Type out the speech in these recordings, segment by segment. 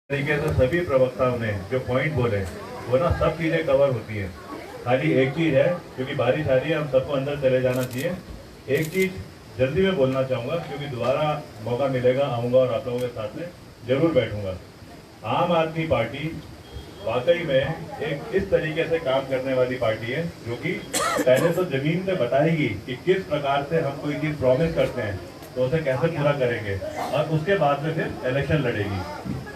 तरीके से सभी प्रवक्ताओं ने जो पॉइंट बोले वो ना सब चीज़ें कवर होती हैं। खाली एक चीज़ है, क्योंकि बारिश आ रही है, हम सबको अंदर चले जाना चाहिए। एक चीज़ जल्दी में बोलना चाहूँगा, क्योंकि दोबारा मौका मिलेगा, आऊँगा और आप लोगों के साथ में जरूर बैठूँगा। आम आदमी पार्टी वाकई में एक इस तरीके से काम करने वाली पार्टी है जो कि पहले तो जमीन पे बताएगी कि किस प्रकार से हम कोई चीज़ प्रॉमिस करते हैं तो उसे कैसे पूरा करेंगे, और उसके बाद में फिर इलेक्शन लड़ेगी।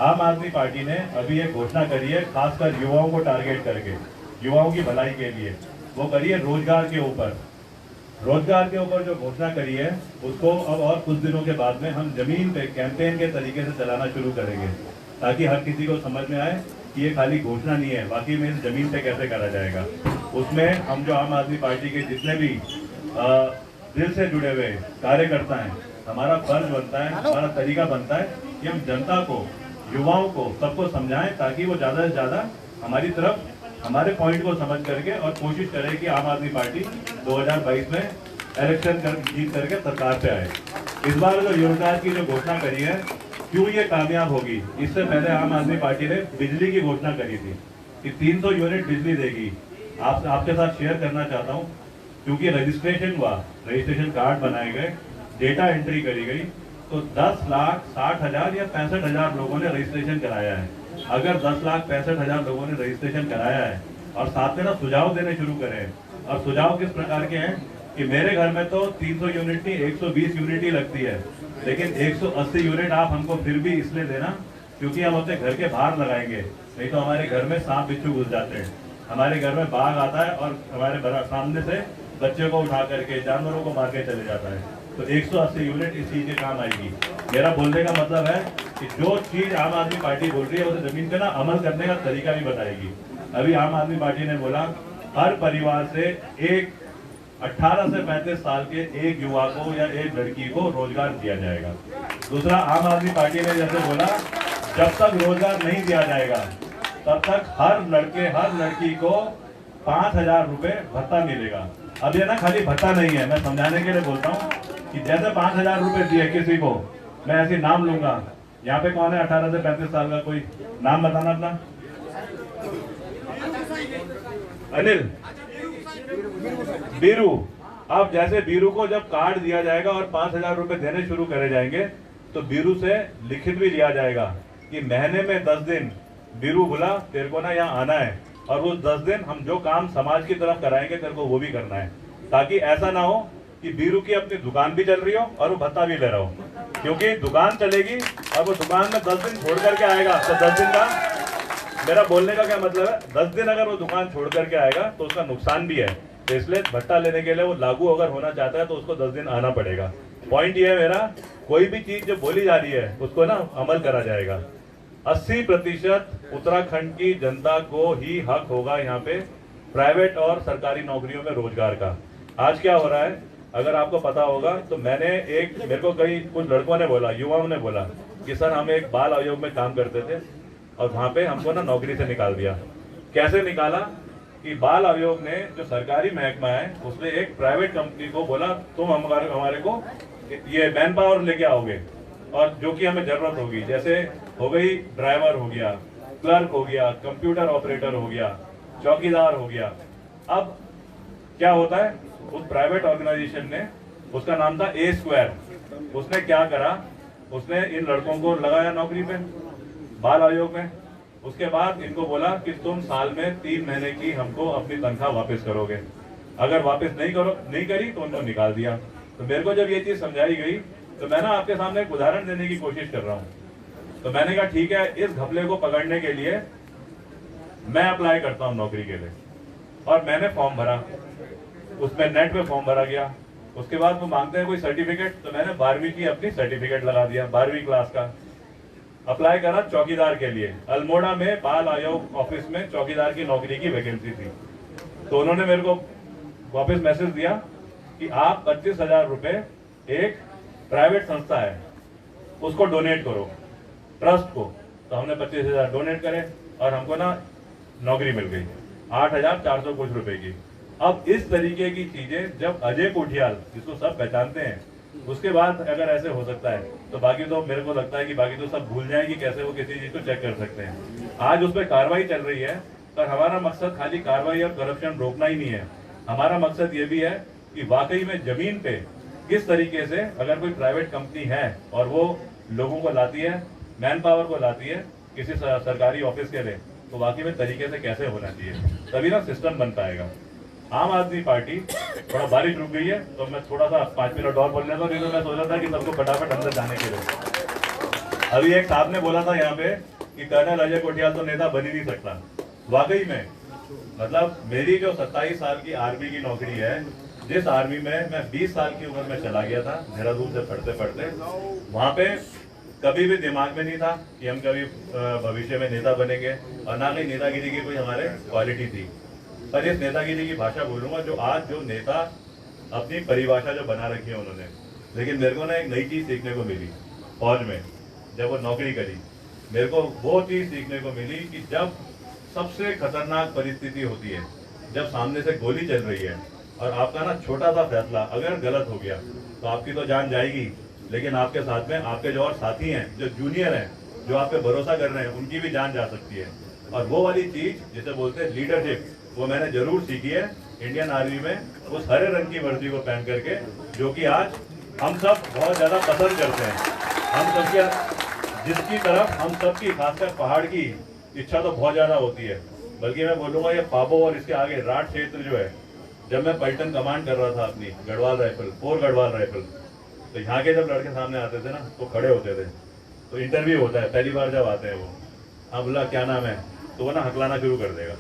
आम आदमी पार्टी ने अभी एक घोषणा करी है, खासकर युवाओं को टारगेट करके, युवाओं की भलाई के लिए। वो करी है रोजगार के ऊपर। रोजगार के ऊपर जो घोषणा करी है उसको अब और कुछ दिनों के बाद में हम जमीन पे कैंपेन के तरीके से चलाना शुरू करेंगे, ताकि हर किसी को समझ में आए कि ये खाली घोषणा नहीं है, बाकी में जमीन पे कैसे करा जाएगा। उसमें हम जो आम आदमी पार्टी के जितने भी दिल से जुड़े हुए कार्यकर्ता हैं, हमारा फर्ज बनता है, हमारा तरीका बनता है कि हम जनता को, युवाओं को, सबको समझाएं, ताकि वो ज़्यादा से ज़्यादा हमारी तरफ, हमारे पॉइंट को समझ करके और कोशिश करें कि आम आदमी पार्टी 2022 में इलेक्शन जीत करके सरकार पे आए। इस बार जो रोजगार की जो घोषणा करी है, क्यों ये कामयाब होगी? इससे पहले आम आदमी पार्टी ने बिजली की घोषणा करी थी कि 300 यूनिट बिजली देगी। आपके साथ शेयर करना चाहता हूँ, क्योंकि रजिस्ट्रेशन हुआ, रजिस्ट्रेशन कार्ड बनाए गए, डेटा एंट्री करी गई, तो 10,60,000 या 65,000 लोगों ने रजिस्ट्रेशन कराया है। अगर 10,65,000 लोगों ने रजिस्ट्रेशन कराया है और साथ में ना सुझाव देने शुरू करें, और सुझाव किस प्रकार के हैं कि मेरे घर में तो 300 यूनिट नहीं 120 यूनिट ही लगती है, लेकिन 180 यूनिट आप हमको फिर भी इसलिए देना क्योंकि हम अपने घर के बाहर लगाएंगे, नहीं तो हमारे घर में सांप बिच्छू घुस जाते हैं, हमारे घर में बाघ आता है और हमारे सामने से बच्चे को उठा करके, जानवरों को मार के चले जाता है। तो 180 यूनिट इस चीज के काम आएगी। मेरा बोलने का मतलब है कि जो चीज आम आदमी पार्टी बोल रही है उसे जमीन पे ना अमल करने का तरीका भी बताएगी। अभी आम आदमी पार्टी ने बोला हर परिवार से एक 18 से 35 साल के एक युवा को या एक लड़की को रोजगार दिया जाएगा। दूसरा, आम आदमी पार्टी ने जैसे बोला जब तक रोजगार नहीं दिया जाएगा तब तक हर लड़के, हर लड़की को 5,000 रुपए भत्ता मिलेगा। अब ये ना खाली भत्ता नहीं है, मैं समझाने के लिए बोलता हूँ कि जैसे 5,000 रुपए दिए किसी को, मैं ऐसे नाम लूंगा। यहाँ पे कौन है 18 से 35 साल का? कोई नाम बताना अपना। अनिल, बीरू। अब जैसे बीरू को जब कार्ड दिया जाएगा और 5,000 रुपए देने शुरू करे जाएंगे, तो बीरू से लिखित भी लिया जाएगा कि महीने में 10 दिन बीरू बुला, तेरे को ना यहाँ आना है, और वो 10 दिन हम जो काम समाज की तरफ कराएंगे तेरे को वो भी करना है, ताकि ऐसा ना हो कि बीरू की अपनी दुकान भी चल रही हो और वो भत्ता भी ले रहा हो। क्योंकि दुकान चलेगी और वो दुकान में 10 दिन छोड़ करके आएगा, तो 10 दिन का, मेरा बोलने का क्या मतलब है, 10 दिन अगर वो दुकान छोड़ करके आएगा तो उसका नुकसान भी है। तो इसलिए भत्ता लेने के लिए वो लागू अगर होना चाहता है तो उसको 10 दिन आना पड़ेगा। पॉइंट ये है मेरा, कोई भी चीज जो बोली जा रही है उसको ना अमल करा जाएगा। 80% उत्तराखंड की जनता को ही हक होगा यहाँ पे प्राइवेट और सरकारी नौकरियों में रोजगार का। आज क्या हो रहा है, अगर आपको पता होगा तो मेरे को कुछ लड़कों ने बोला, युवाओं ने बोला कि सर हम एक बाल आयोग में काम करते थे और वहाँ पे हमको ना नौकरी से निकाल दिया। कैसे निकाला कि बाल आयोग ने, जो सरकारी महकमा है, उसने एक प्राइवेट कंपनी को बोला तुम हमारे को ये मैन पावर लेके आओगे और जो कि हमें जरूरत होगी, जैसे हो गई ड्राइवर हो गया, क्लर्क हो गया, कंप्यूटर ऑपरेटर हो गया, चौकीदार हो गया। अब क्या होता है, उस प्राइवेट ऑर्गेनाइजेशन ने, उसका नाम था ए स्क्वायर, उसने क्या करा, उसने इन लड़कों को लगाया नौकरी पे बाल आयोग में। उसके बाद इनको बोला कि तुम साल में 3 महीने की हमको अपनी तनख्वाह वापस करोगे, अगर वापस नहीं करी तो उनको निकाल दिया। तो मेरे को जब ये चीज समझाई गई तो मैं ना आपके सामने एक उदाहरण देने की कोशिश कर रहा हूँ। तो मैंने कहा ठीक है, इस घपले को पकड़ने के लिए मैं अप्लाई करता हूँ नौकरी के लिए, और मैंने फॉर्म भरा, उसमें नेट पे फॉर्म भरा गया। उसके बाद वो मांगते हैं कोई सर्टिफिकेट, तो मैंने 12वीं की अपनी सर्टिफिकेट लगा दिया, 12वीं क्लास का। अप्लाई करा चौकीदार के लिए, अल्मोड़ा में बाल आयोग ऑफिस में चौकीदार की नौकरी की वैकेंसी थी। तो उन्होंने मेरे को वापस मैसेज दिया कि आप 25,000 रुपए, एक प्राइवेट संस्था है उसको डोनेट करो, ट्रस्ट को। तो हमने 25,000 डोनेट करे और हमको ना नौकरी मिल गई 8,400 कुछ रुपए की। अब इस तरीके की चीजें जब अजय कोठियाल, जिसको सब पहचानते हैं, उसके बाद अगर ऐसे हो सकता है तो बाकी तो मेरे को लगता है कि बाकी तो सब भूल जाएं कि कैसे वो किसी चीज को चेक कर सकते हैं। आज उस पर कार्रवाई चल रही है, पर हमारा मकसद खाली कार्रवाई और करप्शन रोकना ही नहीं है। हमारा मकसद ये भी है कि वाकई में जमीन पे किस तरीके से अगर कोई प्राइवेट कंपनी है और वो लोगों को लाती है, मैन पावर को लाती है किसी सरकारी ऑफिस के लिए, तो वाकई में तरीके से कैसे होना चाहिए, तभी ना सिस्टम बन पाएगा। आम आदमी पार्टी, थोड़ा बारिश रुक गई है तो मैं थोड़ा सा 5 मिनट और बोल लेता हूँ, नहीं तो मैं सोच रहा था कि सबको फटाफट अंदर जाने के लिए। अभी एक साहब ने बोला था यहाँ पे कि कर्नल अजय कोठियाल तो नेता बन ही नहीं सकता। वाकई में मतलब मेरी जो 27 साल की आर्मी की नौकरी है, जिस आर्मी में मैं 20 साल की उम्र में चला गया था देहरादून से पढ़ते पढ़ते, वहां पे कभी भी दिमाग में नहीं था कि हम कभी भविष्य में नेता बनेंगे, और ना ही नेतागिरी की कोई हमारे क्वालिटी थी। पर इस नेतागिरी की भाषा बोलूंगा जो आज जो नेता अपनी परिभाषा जो बना रखी है उन्होंने, लेकिन मेरे को ना एक नई चीज सीखने को मिली फौज में जब वो नौकरी करी। मेरे को वो चीज सीखने को मिली कि जब सबसे खतरनाक परिस्थिति होती है, जब सामने से गोली चल रही है और आपका ना छोटा सा फैसला अगर गलत हो गया तो आपकी तो जान जाएगी, लेकिन आपके साथ में आपके जो और साथी हैं, जो जूनियर हैं, जो आप पे भरोसा कर रहे हैं, उनकी भी जान जा सकती है। और वो वाली चीज जिसे बोलते हैं लीडरशिप, वो मैंने जरूर सीखी है इंडियन आर्मी में, उस हरे रंग की वर्दी को पहन करके, जो कि आज हम सब बहुत ज्यादा पसंद करते हैं। हम सबके जिसकी तरफ हम सबकी, खासकर पहाड़ की इच्छा तो बहुत ज्यादा होती है। बल्कि मैं बोलूंगा ये पाबो और इसके आगे राठ क्षेत्र जो है, जब मैं पलटन कमांड कर रहा था अपनी गढ़वाल राइफल, 4 गढ़वाल राइफल, तो यहाँ के जब लड़के सामने आते थे ना तो खड़े होते थे, तो इंटरव्यू होता है पहली बार जब आते हैं वो, हाँ बोला क्या नाम है, तो वो ना हकलाना शुरू कर देगा,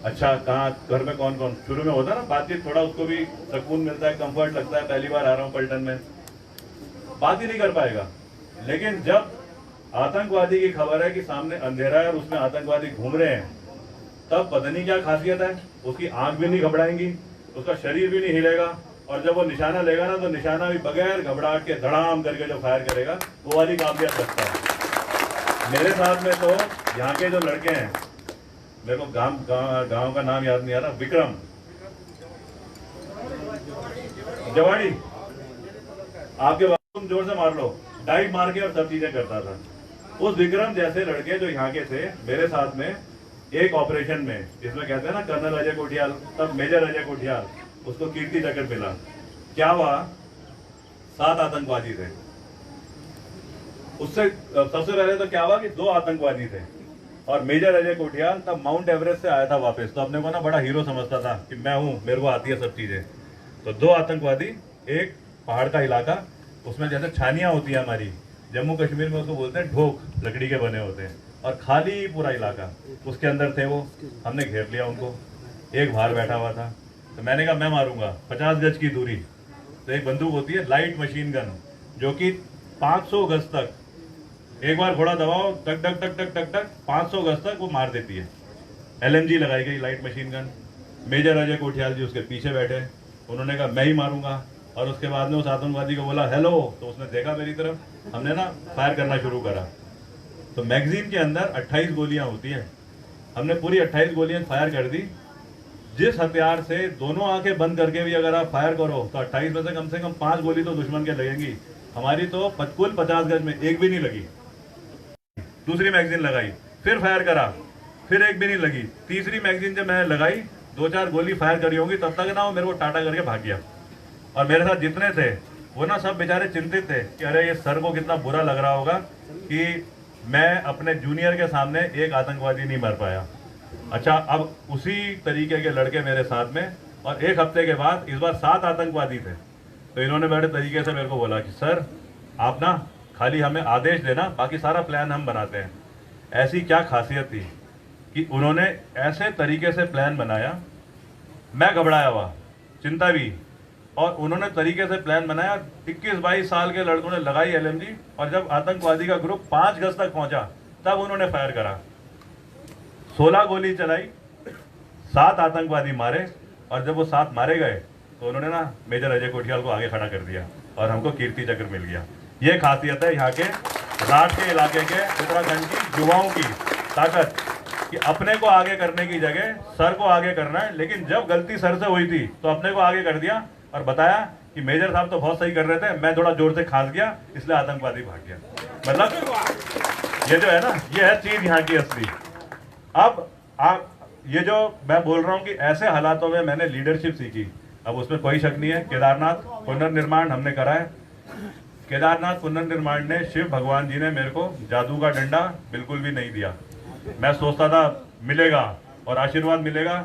अच्छा कहाँ, घर में कौन कौन, शुरू में होता है ना बातचीत, थोड़ा उसको भी सुकून मिलता है, कंफर्ट लगता है, पहली बार आ रहा हूँ पलटन में, बात ही नहीं कर पाएगा। लेकिन जब आतंकवादी की खबर है कि सामने अंधेरा है और उसमें आतंकवादी घूम रहे हैं, तब पता नहीं क्या खासियत है, उसकी आंख भी नहीं घबराएंगी, उसका शरीर भी नहीं हिलेगा, और जब वो निशाना लेगा ना तो निशाना भी बगैर घबराहट के धड़ाम करके जो फायर करेगा, वो वाली काबिलियत रखता है। मेरे साथ में तो यहाँ के जो लड़के हैं, मेरे को गांव का नाम याद नहीं आ रहा, विक्रम जवाड़ी, आपके बाद तुम जोर से मार लो, डाइव मार के और सब चीजें करता था। उस विक्रम जैसे लड़के जो यहाँ के थे, मेरे साथ में एक ऑपरेशन में, जिसमें कहते हैं ना कर्नल अजय कोठियाल, तब मेजर अजय कोठियाल, उसको कीर्ति चक्र मिला। क्या हुआ, 7 आतंकवादी थे। उससे सबसे पहले तो क्या हुआ कि 2 आतंकवादी थे, और मेजर अजय कोठियाल तब माउंट एवरेस्ट से आया था वापस, तो अपने को ना बड़ा हीरो समझता था कि मैं हूं, मेरे को आती है सब चीजें। तो 2 आतंकवादी, एक पहाड़ का इलाका, उसमें जैसे छानियां होती है हमारी, जम्मू कश्मीर में उसको बोलते हैं ढोक, लकड़ी के बने होते हैं, और खाली पूरा इलाका, उसके अंदर थे वो। हमने घेर लिया उनको, एक बाहर बैठा हुआ था, तो मैंने कहा मैं मारूंगा, 50 गज की दूरी। तो एक बंदूक होती है लाइट मशीन गन, जो कि 500 गज तक, एक बार घोड़ा दबाओ टक टक टक टक टक टक 500 गज तक वो मार देती है। LMG लगाई गई light machine gun. Major Ajay Kothiyal ji उसके पीछे बैठे, उन्होंने कहा मैं ही मारूंगा, और उसके बाद में उस आतंकवादी को बोला हेलो, तो उसने देखा मेरी तरफ, हमने ना फायर करना शुरू करा। तो मैगजीन के अंदर 28 गोलियां होती है, हमने पूरी 28 गोलियां फायर कर दी। जिस हथियार से दोनों आंखें बंद करके भी अगर आप फायर करो तो 28 में से कम 5 गोली तो दुश्मन के लगेंगी। हमारी तो कुल 50 गज में एक भी नहीं लगी। दूसरी मैगजीन लगाई, फिर फायर करा, फिर एक भी नहीं लगी। तीसरी मैगजीन जब मैंने लगाई, 2-4 गोली फायर करी होंगी, तब तक ना वो मेरे को टाटा करके भाग गया। और मेरे साथ जितने थे वो ना सब बेचारे चिंतित थे कि अरे ये सर को कितना बुरा लग रहा होगा कि मैं अपने जूनियर के सामने एक आतंकवादी नहीं मर पाया। अच्छा, अब उसी तरीके के लड़के मेरे साथ में, और एक हफ्ते के बाद इस बार 7 आतंकवादी थे। तो इन्होंने बड़े तरीके से मेरे को बोला कि सर आप ना खाली हमें आदेश देना, बाकी सारा प्लान हम बनाते हैं। ऐसी क्या खासियत थी कि उन्होंने ऐसे तरीके से प्लान बनाया, मैं घबराया हुआ, चिंता भी, और उन्होंने तरीके से प्लान बनाया। 21-22 साल के लड़कों ने लगाई LMG, और जब आतंकवादी का ग्रुप 5 गज तक पहुंचा तब उन्होंने फायर करा। 16 गोली चलाई, 7 आतंकवादी मारे, और जब वो 7 मारे गए तो उन्होंने ना मेजर अजय कोठियाल को आगे खड़ा कर दिया और हमको कीर्ति चक्र मिल गया। ये खासियत है यहाँ के राठ के इलाके के उत्तराखंड की युवाओं की ताकत, कि अपने को आगे करने की जगह सर को आगे करना है। लेकिन जब गलती सर से हुई थी तो अपने को आगे कर दिया और बताया कि मेजर साहब तो बहुत सही कर रहे थे, मैं थोड़ा जोर से खांस गया इसलिए आतंकवादी भाग गया। मतलब ये जो है ना, ये है चीज यहाँ की असली। अब आप ये जो मैं बोल रहा हूँ कि ऐसे हालातों में मैंने लीडरशिप सीखी, अब उसमें कोई शक नहीं है। केदारनाथ पुनर्निर्माण हमने करा है। केदारनाथ पुनर्निर्माण ने शिव भगवान जी ने मेरे को जादू का डंडा बिल्कुल भी नहीं दिया। मैं सोचता था मिलेगा और आशीर्वाद मिलेगा।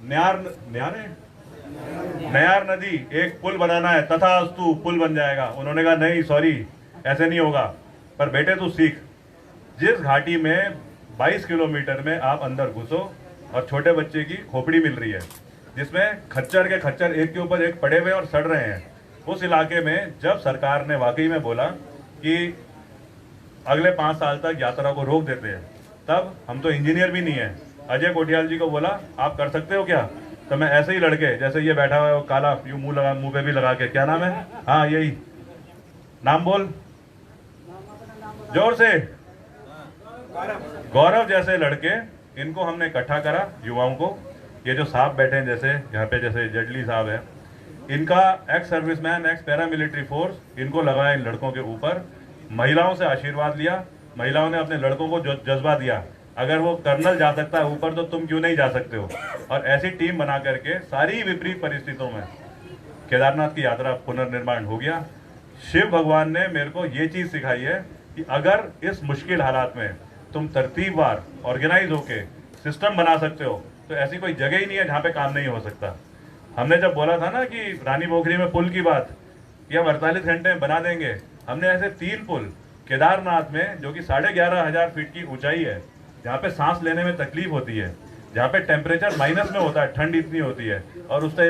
नयार नदी एक पुल बनाना है, तथास्तु पुल बन जाएगा। उन्होंने कहा नहीं सॉरी ऐसे नहीं होगा। पर बेटे तू सीख, जिस घाटी में 22 किलोमीटर में आप अंदर घुसो और छोटे बच्चे की खोपड़ी मिल रही है जिसमें खच्चर के खच्चर एक के ऊपर एक पड़े हुए और सड़ रहे हैं, उस इलाके में जब सरकार ने वाकई में बोला कि अगले 5 साल तक यात्रा को रोक देते हैं, तब हम तो इंजीनियर भी नहीं है, अजय कोटियाल जी को बोला आप कर सकते हो क्या? तो मैं ऐसे ही लड़के जैसे ये बैठा हुआ है वो काला यूं मुंह पे भी लगा के, क्या नाम है? हाँ यही नाम बोल जोर से। गौरव जैसे लड़के, इनको हमने इकट्ठा करा युवाओं को। ये जो साहब बैठे हैं जैसे यहाँ पे, जैसे जेटली साहब है, इनका ex serviceman, x paramilitary force, इनको लगाया इन लड़कों के ऊपर। महिलाओं से आशीर्वाद लिया, महिलाओं ने अपने लड़कों को जज्बा दिया, अगर वो कर्नल जा सकता है ऊपर तो तुम क्यों नहीं जा सकते हो। और ऐसी टीम बना करके सारी विपरीत परिस्थितियों में केदारनाथ की यात्रा पुनर्निर्माण हो गया। शिव भगवान ने मेरे को ये चीज सिखाई है कि अगर इस मुश्किल हालात में तुम तरतीबवार ऑर्गेनाइज होके सिस्टम बना सकते हो तो ऐसी कोई जगह ही नहीं है जहाँ पे काम नहीं हो सकता। हमने जब बोला था ना कि रानी पोखरी में पुल की बात, कि हम 48 घंटे में बना देंगे, हमने ऐसे 3 पुल केदारनाथ में, जो कि 11,500 फीट की ऊंचाई है, जहाँ पे सांस लेने में तकलीफ होती है, जहाँ पे टेम्परेचर माइनस में होता है, ठंड इतनी होती है, और उस टाइम